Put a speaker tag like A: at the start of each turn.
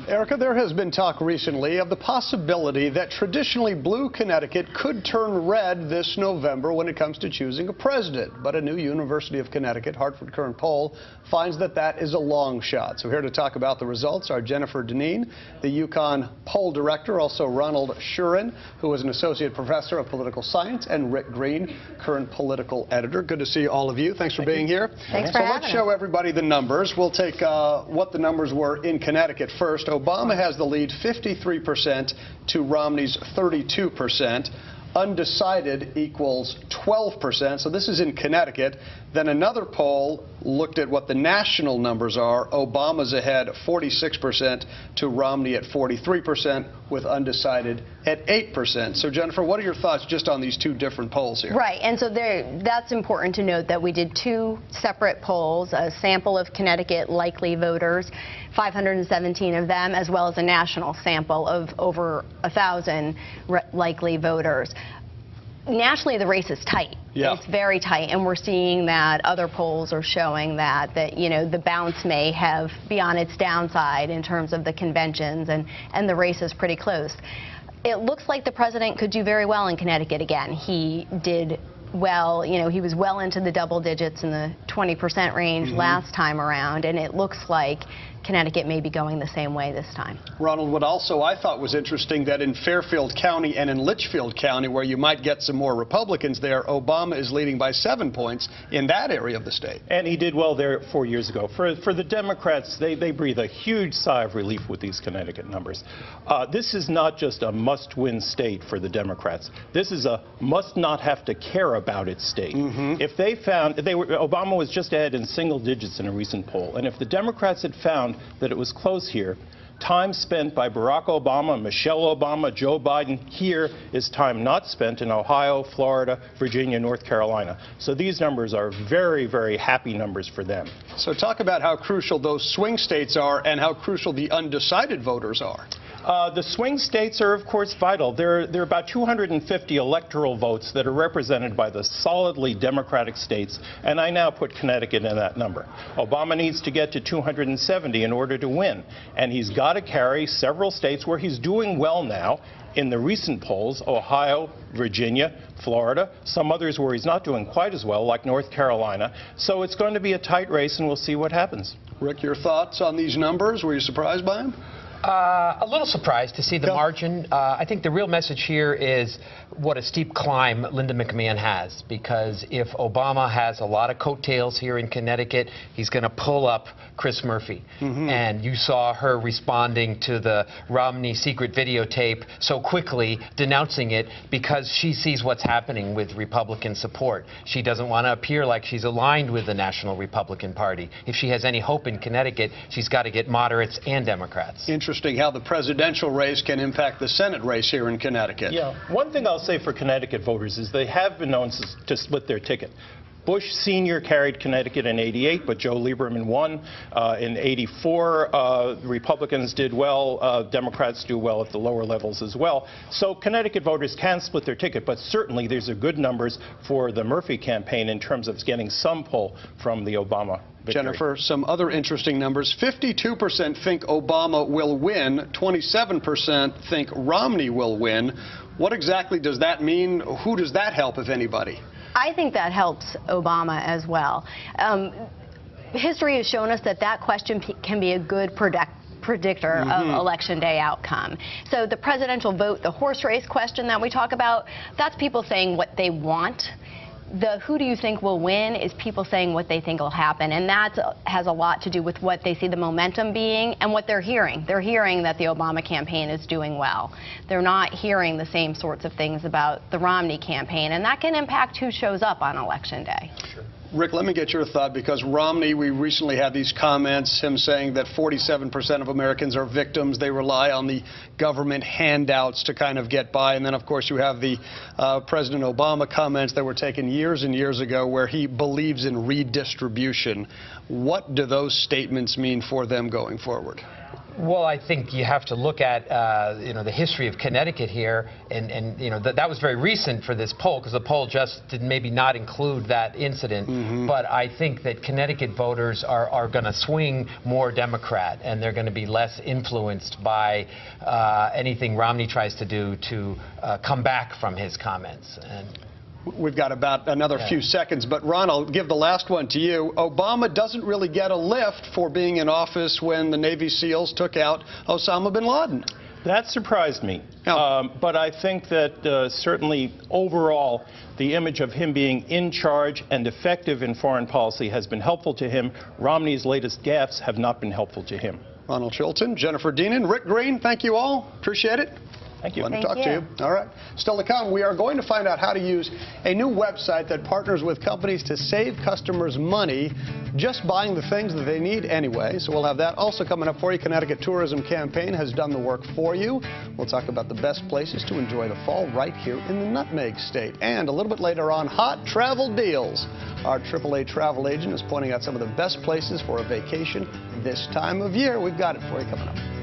A: Erica, there has been talk recently of the possibility that traditionally blue Connecticut could turn red this November when it comes to choosing a president. But a new University of Connecticut Hartford Courant Poll finds that that is a long shot. So here to talk about the results are Jennifer Deneen, the UConn poll director, also Ronald Shurin, who is an associate professor of political science, and Rick Green, current political editor. Good to see all of you. Thanks for being here.
B: Thanks for having us.
A: So let's show everybody the numbers. We'll take what the numbers were in Connecticut first. Obama has the lead, 53% to Romney's 32%. Undecided equals 12%. So this is in Connecticut. Then another poll looked at what the national numbers are. Obama's ahead 46% to Romney at 43%, with undecided at 8%. So Jennifer, what are your thoughts just on these two different polls here?
B: Right, and so that's important to note that we did two separate polls, a sample of Connecticut likely voters, 517 of them, as well as a national sample of over 1,000 likely voters. Nationally, the race is tight.
A: Yeah.
B: It's very tight, and we're seeing that other polls are showing that the bounce may have be on its downside in terms of the conventions, and the race is pretty close. It looks like the president could do very well in Connecticut again. He did well, he was well into the double digits in the 20% range last time around, and it looks like Connecticut may be going the same way this time.
A: Ronald, what also I thought was interesting that in Fairfield County and in Litchfield County, where you might get some more Republicans there, Obama is leading by 7 points in that area of the state.
C: And he did well there 4 years ago. For the Democrats, they breathe a huge sigh of relief with these Connecticut numbers. This is not just a must-win state for the Democrats. This is a must-not-have-to-care about it state. If they found, Obama was just ahead in single digits in a recent poll, and if the Democrats had found that it was close here, time spent by Barack Obama, Michelle Obama, Joe Biden here is time not spent in Ohio, Florida, Virginia, North Carolina. So these numbers are very, very happy numbers for them.
A: So talk about how crucial those swing states are and how crucial the undecided voters are.
C: The swing states are, of course, vital. There are about 250 electoral votes that are represented by the solidly Democratic states, and I now put Connecticut in that number. Obama needs to get to 270 in order to win, and he's got to carry several states where he's doing well now. In the recent polls, Ohio, Virginia, Florida, some others where he's not doing quite as well, like North Carolina. So it's going to be a tight race, and we'll see what happens.
A: Rick, your thoughts on these numbers? Were you surprised by them?
D: A little surprised to see the margin. I think the real message here is what a steep climb Linda McMahon has, because if Obama has a lot of coattails here in Connecticut, he's going to pull up Chris Murphy. And you saw her responding to the Romney secret videotape so quickly, denouncing it because she sees what's happening with Republican support. She doesn't want to appear like she's aligned with the National Republican Party. If she has any hope in Connecticut, she's got to get moderates and Democrats.
A: Interesting how the presidential race can impact the Senate race here in Connecticut.
C: Yeah, one thing I'll say for Connecticut voters is they have been known to split their ticket. Bush Sr. carried Connecticut in '88, but Joe Lieberman won. In '84, Republicans did well. Democrats do well at the lower levels as well. So Connecticut voters can split their ticket, but certainly these are good numbers for the Murphy campaign in terms of getting some pull from the Obama victory.
A: Jennifer, some other interesting numbers. 52% think Obama will win. 27% think Romney will win. What exactly does that mean? Who does that help, if anybody?
B: I think that helps Obama as well. History has shown us that question can be a good predictor of Election Day outcome. So the presidential vote, the horse race question that we talk about, that's people saying what they want. The who do you think will win is people saying what they think will happen, and that has a lot to do with what they see the momentum being and what they're hearing. They're hearing that the Obama campaign is doing well. They're not hearing the same sorts of things about the Romney campaign, and that can impact who shows up on Election Day.
A: Sure. Rick, let me get your thought, because Romney, we recently had these comments, him saying that 47% of Americans are victims. They rely on the government handouts to kind of get by. And then, of course, you have the President Obama comments that were taken years and years ago where he believes in redistribution. What do those statements mean for them going forward?
D: Well, I think you have to look at the history of Connecticut here, and that was very recent for this poll, because the poll just did maybe not include that incident. But I think that Connecticut voters are going to swing more Democrat, and they're going to be less influenced by anything Romney tries to do to come back from his comments. And
A: we've got about another few seconds, but Ron, I'll give the last one to you. Obama doesn't really get a lift for being in office when the Navy SEALs took out Osama bin Laden.
C: That surprised me. But I think that certainly overall, the image of him being in charge and effective in foreign policy has been helpful to him. Romney's latest gaffes have not been helpful to him.
A: Ronald Chilton, Jennifer Deenan, Rick Green, thank you all. Appreciate it.
C: Thank you.
A: Fun to talk to you. All right. Still to come, we are going to find out how to use a new website that partners with companies to save customers money just buying the things that they need anyway. So we'll have that also coming up for you. Connecticut Tourism Campaign has done the work for you. We'll talk about the best places to enjoy the fall right here in the Nutmeg State. And a little bit later on, hot travel deals. Our AAA travel agent is pointing out some of the best places for a vacation this time of year. We've got it for you coming up.